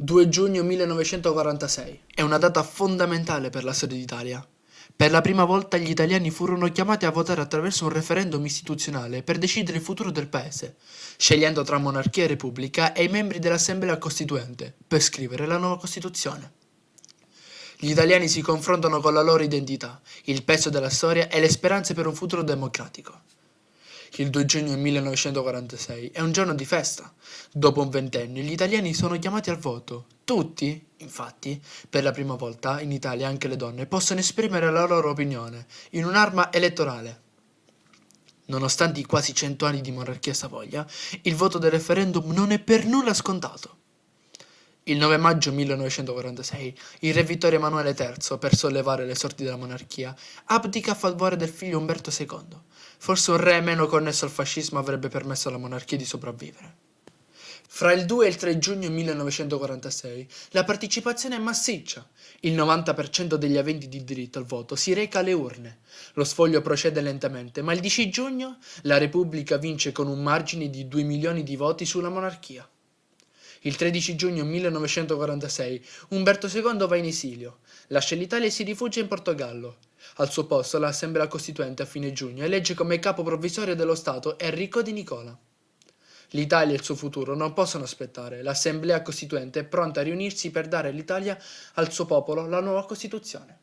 2 giugno 1946 è una data fondamentale per la storia d'Italia. Per la prima volta gli italiani furono chiamati a votare attraverso un referendum istituzionale per decidere il futuro del paese, scegliendo tra monarchia e repubblica e i membri dell'Assemblea Costituente per scrivere la nuova Costituzione. Gli italiani si confrontano con la loro identità, il peso della storia e le speranze per un futuro democratico. Il 2 giugno 1946 è un giorno di festa. Dopo un ventennio gli italiani sono chiamati al voto. Tutti, infatti, per la prima volta in Italia anche le donne possono esprimere la loro opinione in un'arma elettorale. Nonostante i quasi 100 anni di monarchia a Savoia, il voto del referendum non è per nulla scontato. Il 9 maggio 1946 il re Vittorio Emanuele III, per sollevare le sorti della monarchia, abdica a favore del figlio Umberto II. Forse un re meno connesso al fascismo avrebbe permesso alla monarchia di sopravvivere. Fra il 2 e il 3 giugno 1946 la partecipazione è massiccia. Il 90% degli aventi di diritto al voto si reca alle urne. Lo sfoglio procede lentamente, ma il 10 giugno la Repubblica vince con un margine di 2 milioni di voti sulla monarchia. Il 13 giugno 1946 Umberto II va in esilio, lascia l'Italia e si rifugia in Portogallo. Al suo posto l'Assemblea Costituente a fine giugno elegge come capo provvisorio dello Stato Enrico Di Nicola. L'Italia e il suo futuro non possono aspettare, l'Assemblea Costituente è pronta a riunirsi per dare all'Italia, al suo popolo, la nuova Costituzione.